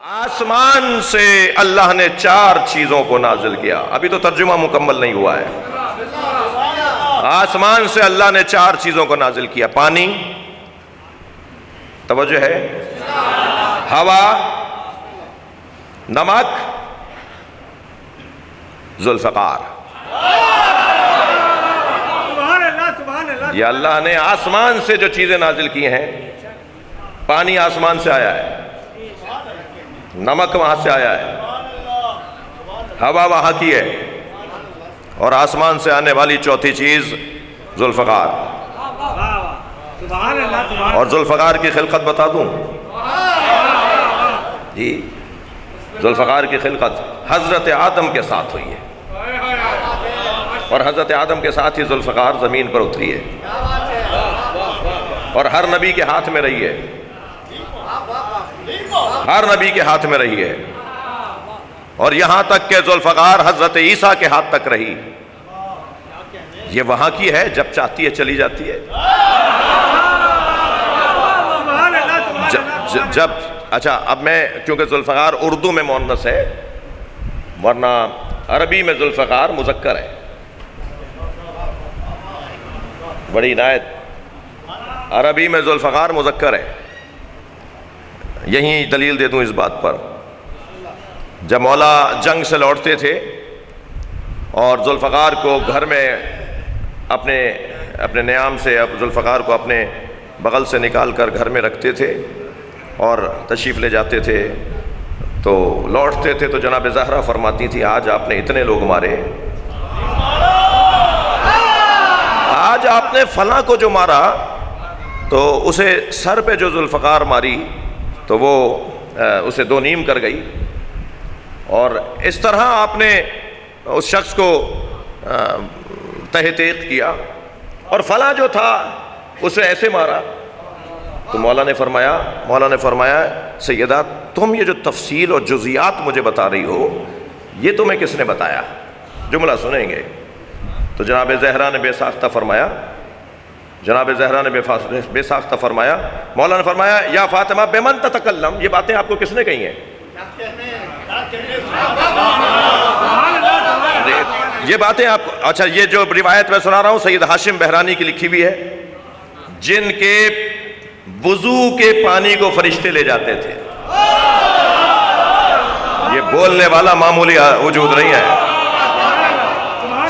آسمان سے اللہ نے 4 چیزوں کو نازل کیا. ابھی تو ترجمہ مکمل نہیں ہوا ہے. آسمان سے اللہ نے 4 چیزوں کو نازل کیا. پانی، توجہ ہے، ہوا، نمک، ذوالفقار. یہ اللہ نے آسمان سے جو چیزیں نازل کی ہیں. پانی آسمان سے آیا ہے، نمک وہاں سے آیا ہے، ہوا وہاں کی ہے، اور آسمان سے آنے والی چوتھی چیز ذوالفقار. اور ذوالفقار کی خلقت بتا دوں جی. ذوالفقار کی خلقت حضرت آدم کے ساتھ ہوئی ہے، اور حضرت آدم کے ساتھ ہی ذوالفقار زمین پر اتری ہے، اور ہر نبی کے ہاتھ میں رہی ہے. ہر نبی کے ہاتھ میں رہی ہے، اور یہاں تک کہ ذوالفقار حضرت عیسیٰ کے ہاتھ تک رہی. یہ وہاں کی ہے، جب چاہتی ہے چلی جاتی ہے. جب اچھا، اب میں کیونکہ ذوالفقار اردو میں مؤنث ہے، ورنہ عربی میں ذوالفقار مذکر ہے. بڑی عنایت، عربی میں ذوالفقار مذکر ہے. یہیں دلیل دے دوں اس بات پر. جب مولا جنگ سے لوٹتے تھے اور ذوالفقار کو گھر میں اپنے نیام سے ذوالفقار کو اپنے بغل سے نکال کر گھر میں رکھتے تھے اور تشریف لے جاتے تھے، تو لوٹتے تھے تو جناب زہرا فرماتی تھی آج آپ نے اتنے لوگ مارے، آج آپ نے فلاں کو جو مارا تو اسے سر پہ جو ذوالفقار ماری تو وہ اسے 2 نیم کر گئی، اور اس طرح آپ نے اس شخص کو تہ تیغ کیا، اور فلاں جو تھا اسے ایسے مارا. تو مولا نے فرمایا سیدہ، تم یہ جو تفصیل اور جزیات مجھے بتا رہی ہو یہ تمہیں کس نے بتایا؟ جملہ سنیں گے. تو جناب زہرا نے بے ساختہ فرمایا، مولا نے فرمایا یا فاطمہ بمن تتکلم، یہ باتیں آپ کو کس نے کہی ہیں؟ یہ باتیں آپ، اچھا یہ جو روایت میں سنا رہا ہوں سید ہاشم بہرانی کی لکھی ہوئی ہے، جن کے وضو کے پانی کو فرشتے لے جاتے تھے. یہ بولنے والا معمولی وجود نہیں ہے.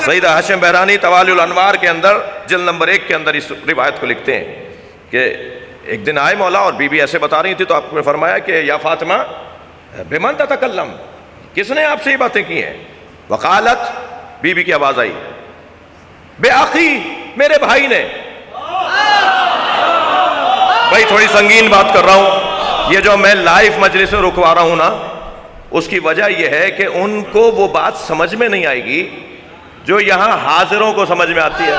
سید ہاشم بہرانی طوال الانوار کے اندر جلد نمبر 1 کے اندر اس روایت کو لکھتے ہیں کہ ایک دن آئے مولا اور بی بی ایسے بتا رہی تھی تو آپ نے فرمایا کہ یا فاطمہ بمن تتکلم، کس نے آپ سے یہ باتیں کی ہیں؟ وقالت، بی بی کی آواز آئی، بے اخی، میرے بھائی نے. بھائی تھوڑی سنگین بات کر رہا ہوں، یہ جو میں لائیو مجلس میں رکوا رہا ہوں نا، اس کی وجہ یہ ہے کہ ان کو وہ بات سمجھ میں نہیں آئے گی جو یہاں حاضروں کو سمجھ میں آتی ہے.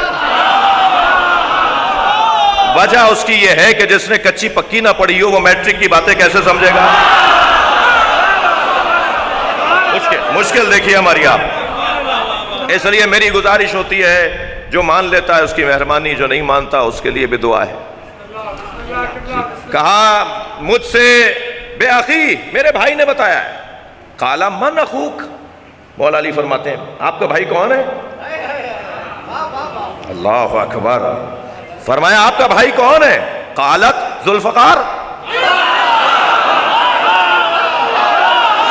وجہ اس کی یہ ہے کہ جس نے کچی پکی نہ پڑھی ہو وہ میٹرک کی باتیں کیسے سمجھے گا؟ مشکل دیکھیے ہماری آپ. اس لیے میری گزارش ہوتی ہے جو مان لیتا ہے اس کی مہربانی، جو نہیں مانتا اس کے لیے بھی دعا ہے. کہا مجھ سے بے اخی، میرے بھائی نے بتایا ہے. قال من اخوک، مولا علی فرماتے ہیں آپ کا بھائی کون ہے؟ اللہ اکبر. فرمایا آپ کا بھائی کون ہے؟ قالت ذوالفقار.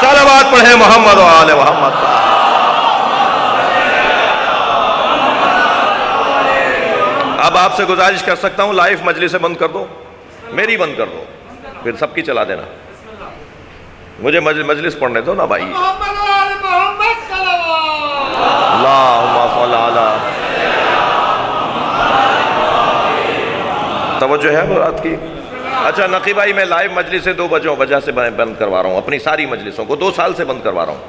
صلوات پڑھیں محمد و آل محمد. اب آپ سے گزارش کر سکتا ہوں لائیو مجلسیں بند کر دو، میری بند کر دو، پھر سب کی چلا دینا. مجھے مجلس پڑھنے دو نا بھائی. اللہم صل علی، توجہ ہے بات کی. اچھا نقی بھائی، میں لائیو مجلسیں 2 وجہ سے بند کروا رہا ہوں، اپنی ساری مجلسوں کو 2 سال سے بند کروا رہا ہوں.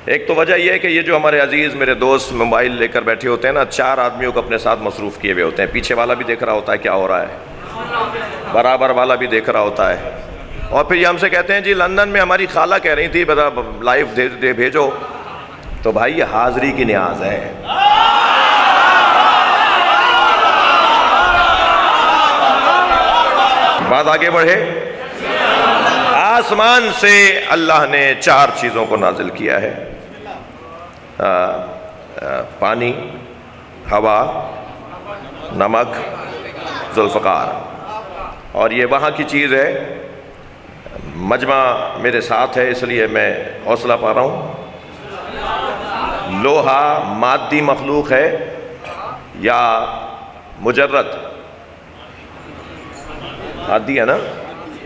ایک تو وجہ یہ ہے کہ یہ جو ہمارے عزیز میرے دوست موبائل لے کر بیٹھے ہوتے ہیں نا، 4 آدمیوں کو اپنے ساتھ مصروف کیے ہوئے ہوتے ہیں. پیچھے والا بھی دیکھ رہا ہوتا ہے کیا ہو رہا ہے، برابر والا بھی دیکھ رہا ہوتا ہے. اور پھر یہ ہم سے کہتے ہیں جی لندن میں ہماری خالہ کہہ رہی تھی لائیو دے بھیجو. تو بھائی یہ حاضری کی نیاز ہے. بات آگے بڑھے. آسمان سے اللہ نے 4 چیزوں کو نازل کیا ہے، پانی، ہوا، نمک، ذوالفقار، اور یہ وہاں کی چیز ہے۔ مجمع میرے ساتھ ہے اس لیے میں حوصلہ پا رہا ہوں۔ لوہا مادی مخلوق ہے یا مجرد؟ مادی ہے نا،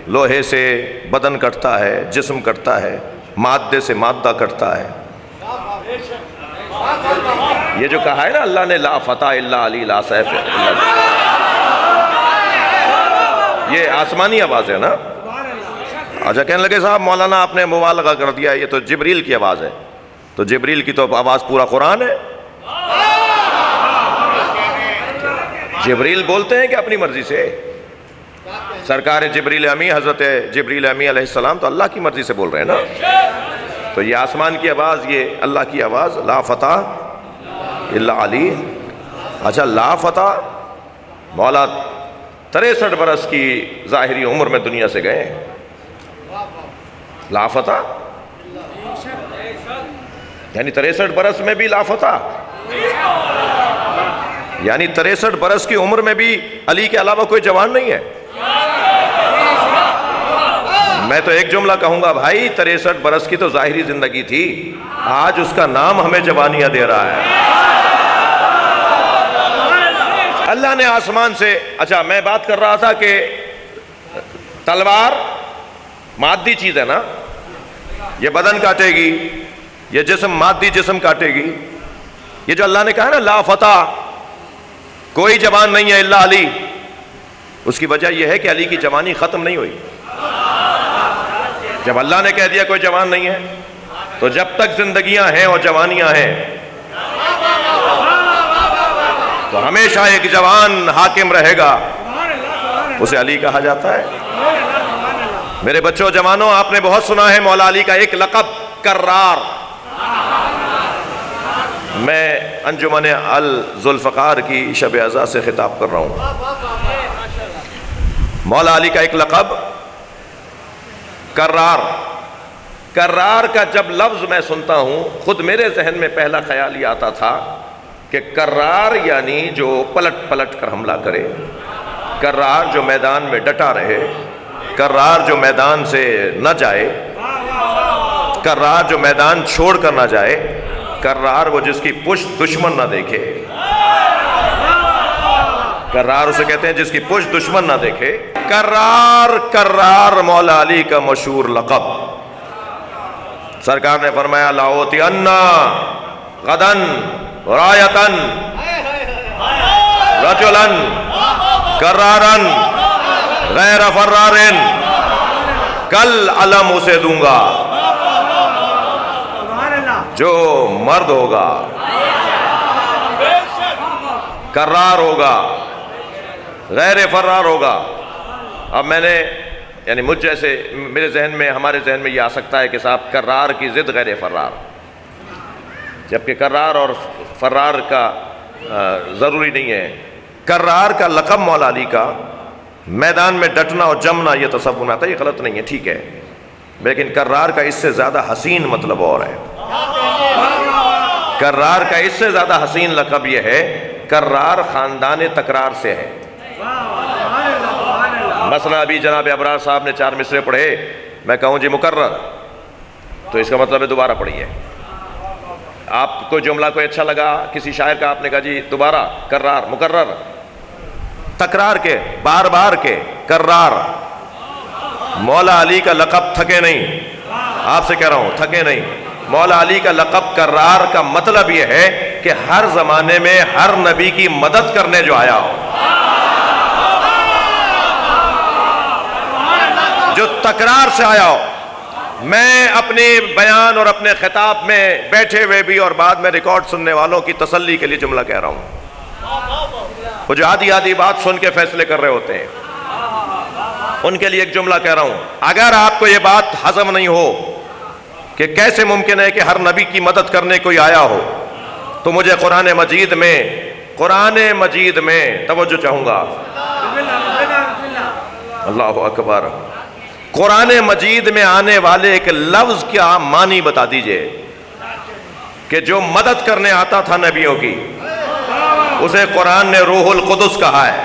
لوہے سے بدن کٹتا ہے، جسم کٹتا ہے، مادے سے مادہ کٹتا ہے۔ یہ جو کہا ہے نا اللہ نے لا فتح الا علی لا سیف الا علی، یہ آسمانی آواز ہے نا؟ اچھا کہنے لگے صاحب مولانا آپ نے مبالغہ کر دیا، یہ تو جبریل کی آواز ہے۔ تو جبریل کی تو آواز پورا قرآن ہے۔ جبریل بولتے ہیں کہ اپنی مرضی سے؟ سرکار جبریل امی حضرت جبریل امی علیہ السلام تو اللہ کی مرضی سے بول رہے ہیں نا۔ تو یہ آسمان کی آواز، یہ اللہ کی آواز، لا فتح الا علی۔ اچھا لا فتح، مولا 63 برس کی ظاہری عمر میں دنیا سے گئے، لا فتح یعنی 63 برس میں بھی لا فتح، یعنی 63 برس کی عمر میں بھی علی کے علاوہ کوئی جوان نہیں ہے۔ میں تو ایک جملہ کہوں گا بھائی، 63 برس کی تو ظاہری زندگی تھی، آج اس کا نام ہمیں جوانیاں دے رہا ہے۔ اللہ نے آسمان سے، اچھا میں بات کر رہا تھا کہ تلوار مادی چیز ہے نا، یہ بدن کاٹے گی، یہ جسم مادی جسم کاٹے گی۔ یہ جو اللہ نے کہا نا لا فتح، کوئی جوان نہیں ہے الا علی، اس کی وجہ یہ ہے کہ علی کی جوانی ختم نہیں ہوئی۔ جب اللہ نے کہہ دیا کوئی جوان نہیں ہے، تو جب تک زندگیاں ہیں اور جوانیاں ہیں تو ہمیشہ ایک جوان حاکم رہے گا، اسے علی کہا جاتا ہے۔ میرے بچوں جوانوں، آپ نے بہت سنا ہے مولا علی کا ایک لقب کرار۔ میں انجمن الذوالفقار کی شب عزا سے خطاب کر رہا ہوں۔ مولا علی کا ایک لقب کرار۔ کرار کا جب لفظ میں سنتا ہوں، خود میرے ذہن میں پہلا خیال یہ آتا تھا کہ کرار یعنی جو پلٹ پلٹ کر حملہ کرے، کرار جو میدان میں ڈٹا رہے، کرار جو میدان سے نہ جائے، کرار جو میدان چھوڑ کر نہ جائے، کرار وہ جس کی پشت دشمن نہ دیکھے، کرار اسے کہتے ہیں جس کی پشت دشمن نہ دیکھے۔ کرار، کرار مولا علی کا مشہور لقب۔ سرکار نے فرمایا لاؤتینا غدن رایتن رجلن کرارن غیر فرارن، کل علم اسے دوں گا جو مرد ہوگا، کرار ہوگا، غیر فرار ہوگا۔ اب میں نے یعنی مجھ جیسے میرے ذہن میں، ہمارے ذہن میں یہ آ سکتا ہے کہ صاحب کرار کی ضد غیر فرار، جبکہ کرار اور فرار کا ضروری نہیں ہے۔ کرار کا لقب مولا علی کا، میدان میں ڈٹنا اور جمنا یہ تصور میں آتا ہے، یہ غلط نہیں ہے، ٹھیک ہے، لیکن کرار کا اس سے زیادہ حسین مطلب اور ہے۔ کرار کا اس سے زیادہ حسین لقب یہ ہے، کرار خاندان تکرار سے ہے۔ مثلا ابھی جناب ابرار صاحب نے 4 مصرے پڑھے، میں کہوں جی مکرر، تو اس کا مطلب ہے دوبارہ پڑھیے۔ آپ کو جملہ کوئی اچھا لگا کسی شاعر کا، آپ نے کہا جی دوبارہ، کرار، مکرر، تکرار کے، بار بار کے، کرار۔ مولا علی کا لقب تھکے نہیں، آپ سے کہہ رہا ہوں تھکے نہیں۔ مولا علی کا لقب کرار کا مطلب یہ ہے کہ ہر زمانے میں ہر نبی کی مدد کرنے جو آیا ہو، جو تکرار سے آیا ہو۔ میں اپنی بیان اور اپنے خطاب میں بیٹھے ہوئے بھی اور بعد میں ریکارڈ سننے والوں کی تسلی کے لیے جملہ کہہ رہا ہوں، وہ جو آدھی آدھی بات سن کے فیصلے کر رہے ہوتے ہیں، ان کے لیے ایک جملہ کہہ رہا ہوں۔ اگر آپ کو یہ بات ہضم نہیں ہو کہ کیسے ممکن ہے کہ ہر نبی کی مدد کرنے کوئی آیا ہو، تو مجھے قرآن مجید میں توجہ چاہوں گا۔ اللہ اکبر۔ قرآن مجید میں آنے والے ایک لفظ کا معنی بتا دیجئے کہ جو مدد کرنے آتا تھا نبیوں کی، اسے قرآن نے روح القدس کہا ہے۔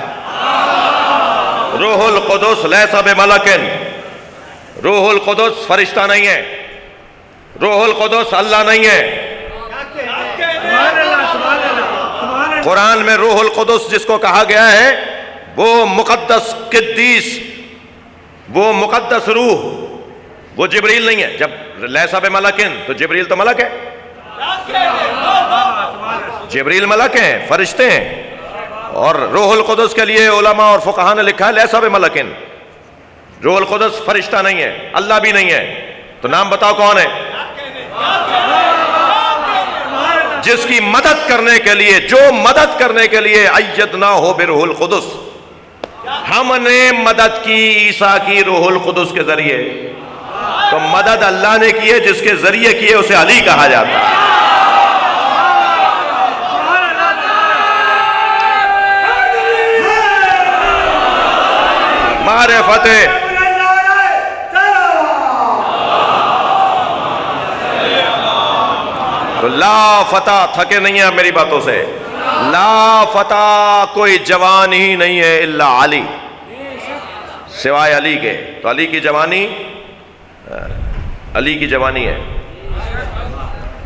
روح القدس لیس بملکن، روح القدس فرشتہ نہیں ہے، روح القدس اللہ نہیں ہے۔ قرآن میں روح القدس جس کو کہا گیا ہے وہ مقدس قدیس، وہ مقدس روح، وہ جبریل نہیں ہے۔ جب لیسا بملکن تو جبریل تو ملک ہے، جبریل ملک ہیں، فرشتے ہیں۔ اور روح القدس کے لیے علماء اور فقہاء نے لکھا ہے لیسا بملکن، روح القدس فرشتہ نہیں ہے، اللہ بھی نہیں ہے۔ تو نام بتاؤ کون ہے؟ جس کی مدد کرنے کے لیے، جو مدد کرنے کے لیے ایدنا ہو بروح القدس، ہم نے مدد کی عیسیٰ کی روح القدس کے ذریعے۔ تو مدد اللہ نے کی ہے، جس کے ذریعے کی ہے اسے علی کہا جاتا ہے۔ معرفت تو لا فتح، تھکے نہیں ہیں میری باتوں سے، لا فتح کوئی جوان ہی نہیں ہے الا علی، سوائے علی کے۔ تو علی کی جوانی، علی کی جوانی ہے۔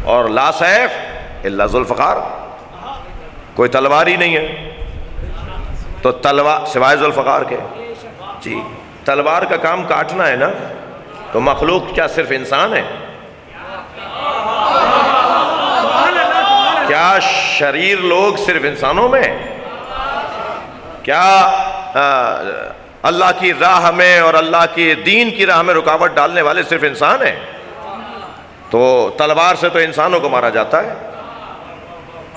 اور لا سیف الا ذوالفقار، کوئی تلوار ہی نہیں ہے۔ تو تلوار سوائے ذوالفقار کے، جی تلوار کا کام کاٹنا ہے نا، تو مخلوق کیا صرف انسان ہے؟ کیا شریر لوگ صرف انسانوں میں؟ کیا اللہ کی راہ میں اور اللہ کی دین کی راہ میں رکاوٹ ڈالنے والے صرف انسان ہیں؟ تو تلوار سے تو انسانوں کو مارا جاتا ہے۔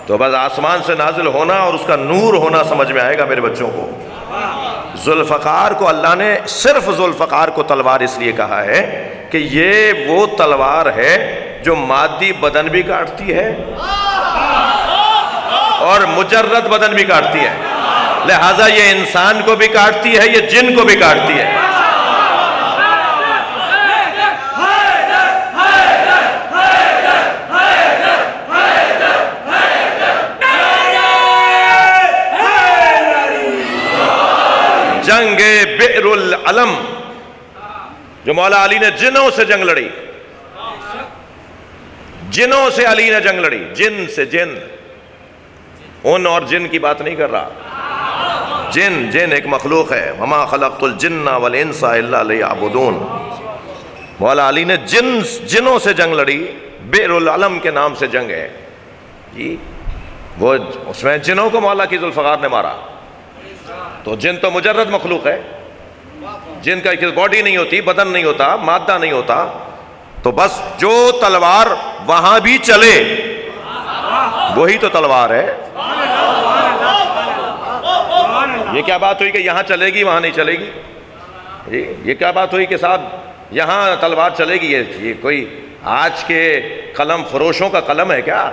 تو بس آسمان سے نازل ہونا اور اس کا نور ہونا سمجھ میں آئے گا میرے بچوں کو۔ ذوالفقار کو اللہ نے صرف ذوالفقار کو تلوار اس لیے کہا ہے کہ یہ وہ تلوار ہے جو مادی بدن بھی کاٹتی ہے اور مجرد بدن بھی کاٹتی ہے، لہٰذا یہ انسان کو بھی کاٹتی ہے، یہ جن کو بھی کاٹتی ہے۔ جنگ بئر العلم، جو مولا علی نے جنوں سے جنگ لڑی، جنوں سے علی نے جنگ لڑی، جن سے، جن ان اور جن کی بات نہیں کر رہا۔ جن، جن ایک مخلوق ہے، وما خلقت الجن والانس الا لیعبدون۔ مولا علی نے جنوں سے جنگ لڑی، بئر العلم کے نام سے جنگ ہے جی، وہ اس میں جنوں کو مولا کی ذوالفقار نے مارا۔ تو جن تو مجرد مخلوق ہے، جن کا باڈی نہیں ہوتی، بدن نہیں ہوتا، مادہ نہیں ہوتا، تو بس جو تلوار وہاں بھی چلے وہی تو تلوار ہے۔ یہ کیا بات ہوئی کہ یہاں چلے گی وہاں نہیں چلے گی؟ یہ کیا بات ہوئی کہ صاحب یہاں تلوار چلے گی؟ یہ کوئی آج کے قلم فروشوں کا قلم ہے کیا؟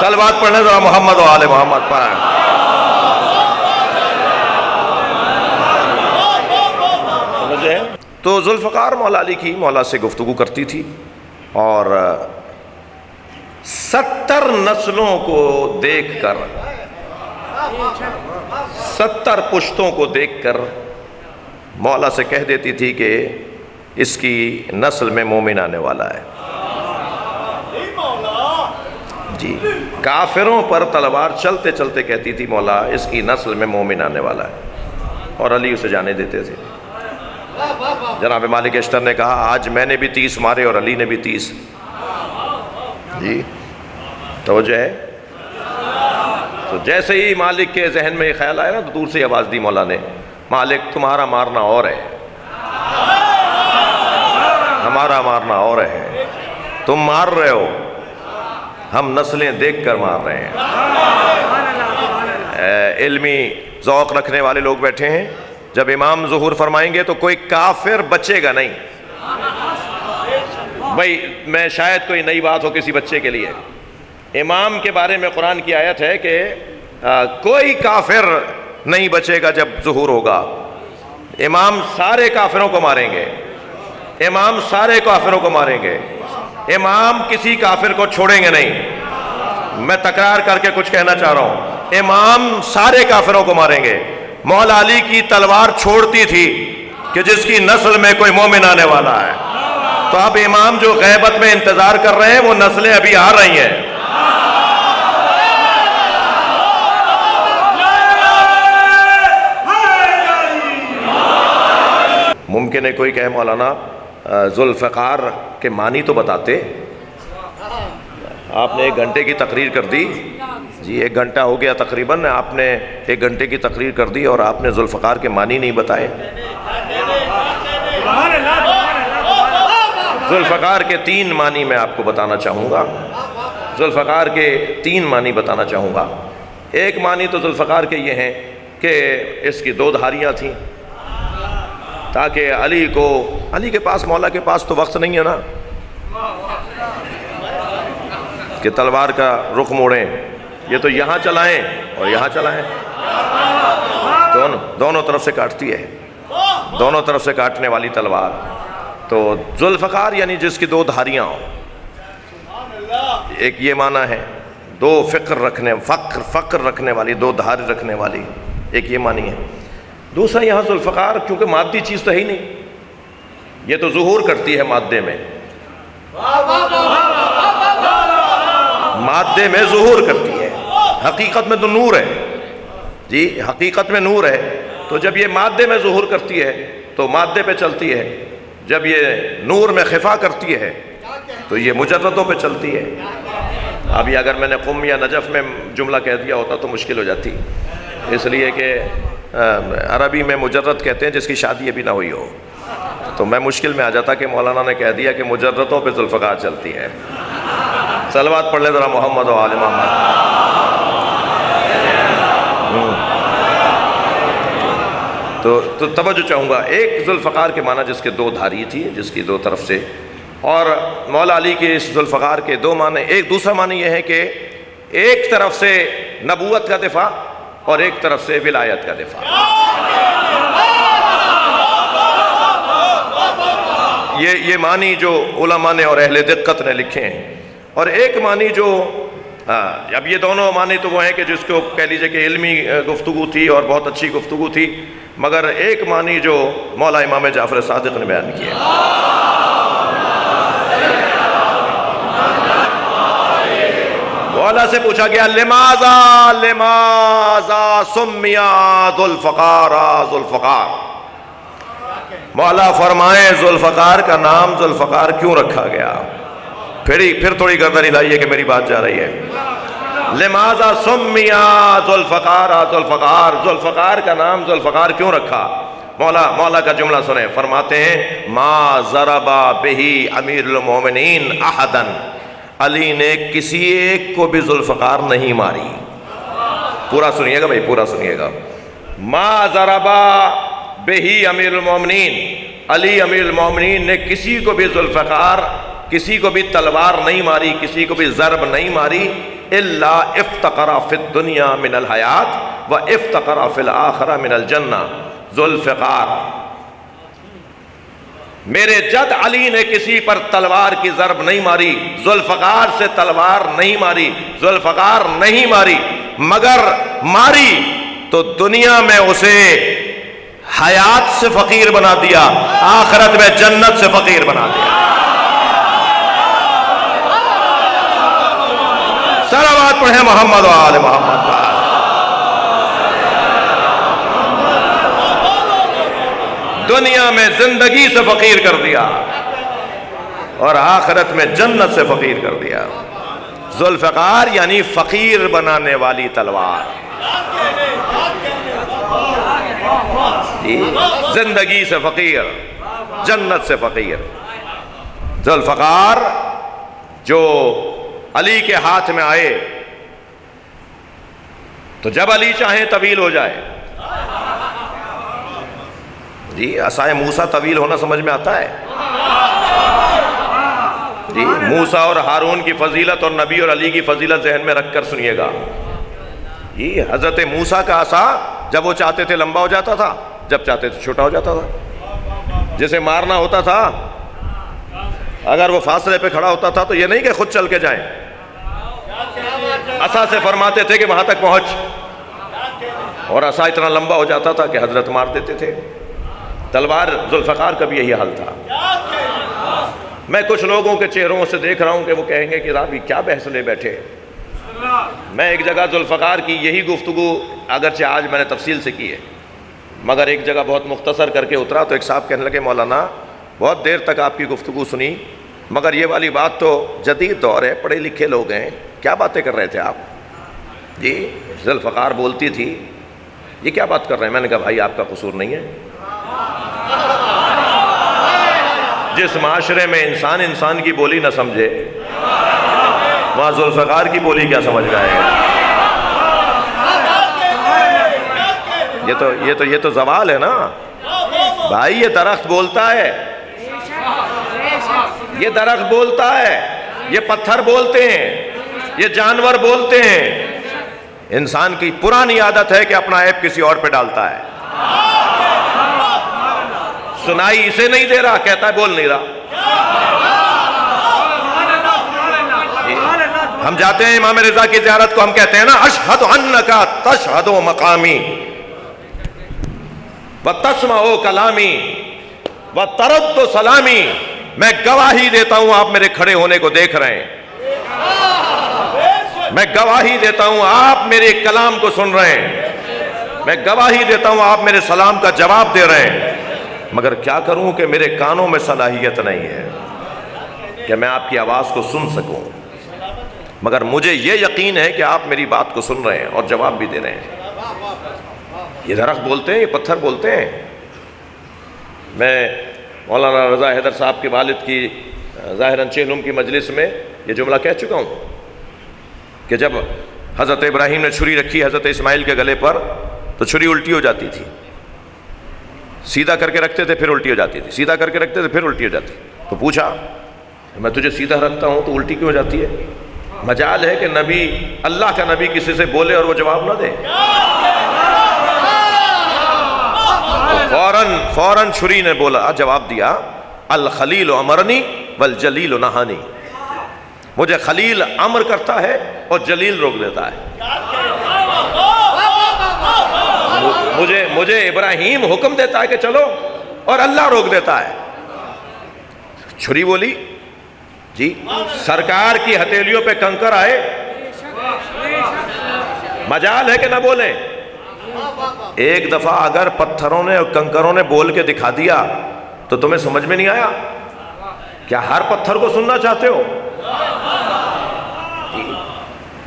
صلوات پڑھنے ذرا محمد و آل محمد پر۔ تو ذوالفقار مولا علی کی مولا سے گفتگو کرتی تھی اور 70 نسلوں کو دیکھ کر، 70 پشتوں کو دیکھ کر مولا سے کہہ دیتی تھی کہ اس کی نسل میں مومن آنے والا ہے جی۔ کافروں پر تلوار چلتے چلتے کہتی تھی مولا اس کی نسل میں مومن آنے والا ہے، اور علی اسے جانے دیتے تھے۔ جناب مالک اشتر نے کہا آج میں نے بھی 30 مارے اور علی نے بھی 30 جی، توجہ ہے۔ تو جیسے ہی مالک کے ذہن میں یہ خیال آیا نا تو دور سے آواز دی مولا نے، مالک تمہارا مارنا اور ہے، ہمارا مارنا اور ہے، تم مار رہے ہو، ہم نسلیں دیکھ کر مار رہے ہیں۔ علمی ذوق رکھنے والے لوگ بیٹھے ہیں، جب امام ظہور فرمائیں گے تو کوئی کافر بچے گا نہیں۔ بھائی میں شاید کوئی نئی بات ہو کسی بچے کے لیے، امام کے بارے میں قرآن کی آیت ہے کہ کوئی کافر نہیں بچے گا جب ظہور ہوگا۔ امام سارے کافروں کو ماریں گے، امام سارے کافروں کو ماریں گے، امام کسی کافر کو چھوڑیں گے نہیں۔ میں تکرار کر کے کچھ کہنا چاہ رہا ہوں، امام سارے کافروں کو ماریں گے۔ مولا علی کی تلوار چھوڑتی تھی کہ جس کی نسل میں کوئی مومن آنے والا ہے، تو اب امام جو غیبت میں انتظار کر رہے ہیں وہ نسلیں ابھی آ رہی ہیں۔ ممکن ہے کوئی کہے مولانا ذوالفقار کے معنی تو بتاتے، آپ نے 1 گھنٹے کی تقریر کر دی، جی 1 گھنٹہ ہو گیا تقریباً، آپ نے 1 گھنٹے کی تقریر کر دی اور آپ نے ذوالفقار کے معنی نہیں بتائے۔ ذوالفقار کے 3 معنی میں آپ کو بتانا چاہوں گا، ذوالفقار کے 3 معنی بتانا چاہوں گا۔ ایک معنی تو ذوالفقار کے یہ ہیں کہ اس کی 2 دھاریاں تھیں، تاکہ علی کے پاس، مولا کے پاس تو وقت نہیں ہے نا کہ تلوار کا رخ موڑیں، یہ تو یہاں چلائیں اور یہاں چلائیں، دونوں طرف سے کاٹتی ہے، دونوں طرف سے کاٹنے والی تلوار۔ تو ذوالفقار یعنی جس کی 2 دھاریاں ہوں، ایک یہ معنی ہے، 2 فقر رکھنے والی، 2 دھار رکھنے والی، ایک یہ معنی ہے۔ دوسرا یہاں ذوالفقار کیونکہ مادی چیز تو ہے ہی نہیں، یہ تو ظہور کرتی ہے مادے میں، مادے میں ظہور کرتی ہے، حقیقت میں تو نور ہے، جی حقیقت میں نور ہے، تو جب یہ مادے میں ظہور کرتی ہے تو مادے پہ چلتی ہے، جب یہ نور میں خفا کرتی ہے تو یہ مجردوں پہ چلتی ہے۔ اب یہ اگر میں نے قم یا نجف میں جملہ کہہ دیا ہوتا تو مشکل ہو جاتی، اس لیے کہ عربی میں مجرد کہتے ہیں جس کی شادی ابھی نہ ہوئی ہو، تو میں مشکل میں آ جاتا کہ مولانا نے کہہ دیا کہ مجردوں پہ ذوالفقار چلتی ہے۔ صلوات پڑھ لیں ذرا محمد و آل محمد۔ تو توجہ چاہوں گا، ایک ذوالفقار کے معنی جس کے 2 دھاری تھی، جس کی 2 طرف سے، اور مولا علی کے اس ذوالفقار کے 2 معنی۔ ایک دوسرا معنی یہ ہے کہ ایک طرف سے نبوت کا دفاع اور ایک طرف سے ولایت کا دفاع۔ یہ معنی جو علماء نے اور اہل دقت نے لکھے ہیں، اور ایک معنی جو اب یہ دونوں معنی تو وہ ہیں کہ جس کو کہہ لیجئے کہ علمی گفتگو تھی اور بہت اچھی گفتگو تھی، مگر ایک معنی جو مولا امام جعفر صادق نے بیان کیا۔ مولا سے پوچھا گیا لماذا سمیا ذوالفقار ذوالفقار، مولا فرمائیں ذوالفقار کا نام ذوالفقار کیوں رکھا گیا؟ پھر تھوڑی گردن ہلائیے کہ میری بات جا رہی ہے۔ لماذا سمیا ذوالفقار ذوالفقار، ذوالفقار کا نام ذوالفقار کیوں رکھا؟ مولا کا جملہ سنیں، فرماتے ہیں ما ضربا بہی امیر المومنین احدا، علی نے کسی ایک کو بھی ذوالفقار نہیں ماری۔ پورا سنیے گا بھائی، پورا سنیے گا۔ ما ضربا بہی امیر المومنین، علی امیر المومنین نے کسی کو بھی ذوالفقار، کسی کو بھی تلوار نہیں ماری، کسی کو بھی ضرب نہیں ماری، الا افتقر فی الدنیا من الحیات و افتقر فی الآخرہ من الجنہ۔ ذوالفقار، میرے جد علی نے کسی پر تلوار کی ضرب نہیں ماری، ذوالفقار سے تلوار نہیں ماری، ذوالفقار نہیں ماری، مگر ماری تو دنیا میں اسے حیات سے فقیر بنا دیا، آخرت میں جنت سے فقیر بنا دیا۔ صلوات پڑھیں محمد و آل محمد۔ دنیا میں زندگی سے فقیر کر دیا اور آخرت میں جنت سے فقیر کر دیا۔ ذوالفقار یعنی فقیر بنانے والی تلوار، زندگی سے فقیر، جنت سے فقیر۔ ذوالفقار جو علی کے ہاتھ میں آئے تو جب علی چاہیں طویل ہو جائے، جی عصائے موسیٰ طویل ہونا سمجھ میں آتا ہے، جی موسیٰ اور ہارون کی فضیلت اور نبی اور علی کی فضیلت ذہن میں رکھ کر سنیے گا۔ جی حضرت موسیٰ کا عصا جب وہ چاہتے تھے لمبا ہو جاتا تھا، جب چاہتے تھے چھوٹا ہو جاتا تھا۔ جسے مارنا ہوتا تھا اگر وہ فاصلے پہ کھڑا ہوتا تھا تو یہ نہیں کہ خود چل کے جائیں، عصا سے فرماتے تھے کہ وہاں تک پہنچ، اور عصا اتنا لمبا ہو جاتا تھا کہ حضرت مار دیتے تھے۔ تلوار ذوالفقار کا بھی یہی حال تھا۔ میں کچھ لوگوں کے چہروں سے دیکھ رہا ہوں کہ وہ کہیں گے کہ راوی کیا بحث لے بیٹھے۔ میں ایک جگہ ذوالفقار کی یہی گفتگو اگرچہ آج میں نے تفصیل سے کی ہے، مگر ایک جگہ بہت مختصر کر کے اترا تو ایک صاحب کہنے لگے مولانا بہت دیر تک آپ کی گفتگو سنی، مگر یہ والی بات تو جدید دور ہے، پڑھے لکھے لوگ ہیں، کیا باتیں کر رہے تھے آپ؟ جی ذوالفقار بولتی تھی، یہ کیا بات کر رہے ہیں؟ میں نے کہا بھائی آپ کا قصور نہیں ہے۔ جس معاشرے میں انسان کی بولی نہ سمجھے وہاں ذوالفقار کی بولی کیا سمجھ گئے ہیں؟ یہ تو زوال ہے نا بھائی۔ یہ درخت بولتا ہے، یہ درخت بولتا ہے، یہ پتھر بولتے ہیں، یہ جانور بولتے ہیں۔ انسان کی پرانی عادت ہے کہ اپنا عیب کسی اور پہ ڈالتا ہے۔ سنائی اسے نہیں دے رہا، کہتا ہے بول نہیں رہا۔ ہم جاتے ہیں امام رضا کی زیارت کو، ہم کہتے ہیں نا اشہد انکا تشہد مقامی وتسمع کلامی وترد سلامی، میں گواہی دیتا ہوں آپ میرے کھڑے ہونے کو دیکھ رہے ہیں، میں گواہی دیتا ہوں آپ میرے کلام کو سن رہے ہیں، میں گواہی دیتا ہوں آپ میرے سلام کا جواب دے رہے ہیں، مگر کیا کروں کہ میرے کانوں میں صلاحیت نہیں ہے کہ میں آپ کی آواز کو سن سکوں، مگر مجھے یہ یقین ہے کہ آپ میری بات کو سن رہے ہیں اور جواب بھی دے رہے ہیں۔ یہ درخت بولتے ہیں، یہ پتھر بولتے ہیں۔ میں مولانا رضا حیدر صاحب کے والد کی ظاہراً چہلم کی مجلس میں یہ جملہ کہہ چکا ہوں کہ جب حضرت ابراہیم نے چھری رکھی حضرت اسماعیل کے گلے پر تو چھری الٹی ہو جاتی تھی، سیدھا کر کے رکھتے تھے پھر الٹی ہو جاتی تھی، سیدھا کر کے رکھتے تھے پھر الٹی ہو جاتی۔ تو پوچھا میں تجھے سیدھا رکھتا ہوں تو الٹی کیوں ہو جاتی ہے؟ مجال ہے کہ نبی، اللہ کا نبی کسی سے بولے اور وہ جواب نہ دے۔ فوراً چھری نے بولا، جواب دیا، الخلیل امرنی والجلیل نہانی، مجھے خلیل امر کرتا ہے اور جلیل روک دیتا ہے۔ مجھے ابراہیم حکم دیتا ہے کہ چلو اور اللہ روک دیتا ہے۔ چھری بولی جی سرکار کی ہتھیلیوں پہ کنکر آئے، مجال ہے کہ نہ بولیں؟ ایک دفعہ اگر پتھروں نے اور کنکروں نے بول کے دکھا دیا تو تمہیں سمجھ میں نہیں آیا؟ کیا ہر پتھر کو سننا چاہتے ہو؟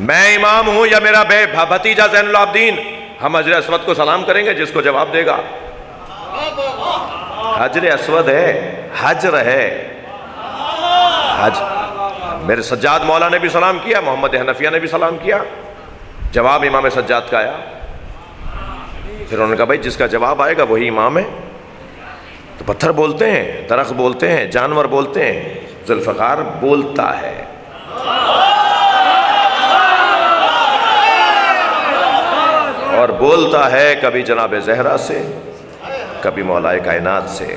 میں امام ہوں یا میرا بھتیجا زین العابدین، ہم حجر اسود کو سلام کریں گے جس کو جواب دے گا۔ حجر اسود ہے، حجر ہے، حج۔ میرے سجاد مولا نے بھی سلام کیا، محمد حنفیہ نے بھی سلام کیا، جواب امام سجاد کا آیا۔ پھر انہوں نے کہا بھائی جس کا جواب آئے گا وہی امام ہے۔ تو پتھر بولتے ہیں، درخت بولتے ہیں، جانور بولتے ہیں، ذوالفقار بولتا ہے۔ اور بولتا ہے کبھی جناب زہرا سے، کبھی مولا کائنات سے۔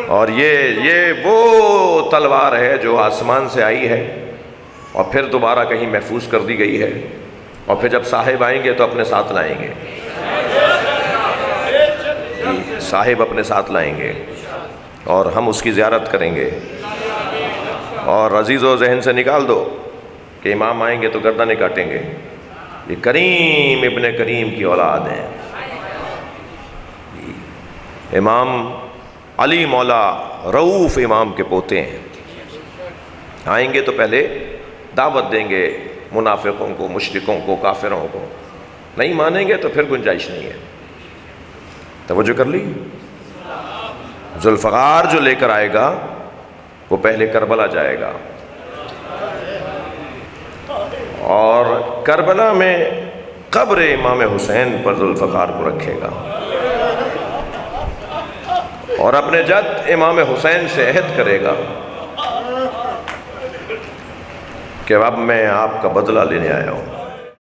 اور یہ وہ تلوار ہے جو آسمان سے آئی ہے اور پھر دوبارہ کہیں محفوظ کر دی گئی ہے، اور پھر جب صاحب آئیں گے تو اپنے ساتھ لائیں گے، صاحب اپنے ساتھ لائیں گے اور ہم اس کی زیارت کریں گے۔ اور عزیز و ذہن سے نکال دو کہ امام آئیں گے تو گردنیں کاٹیں گے۔ یہ کریم ابن کریم کی اولاد ہیں، امام علی مولا رؤوف امام کے پوتے ہیں۔ آئیں گے تو پہلے دعوت دیں گے منافقوں کو، مشرکوں کو، کافروں کو، نہیں مانیں گے تو پھر گنجائش نہیں ہے۔ توجہ کر لی؟ ذوالفقار جو لے کر آئے گا وہ پہلے کربلا جائے گا، اور کربلا میں قبر امام حسین پر ذوالفقار کو رکھے گا، اور اپنے جد امام حسین سے عہد کرے گا کہ اب میں آپ کا بدلہ لینے آیا ہوں۔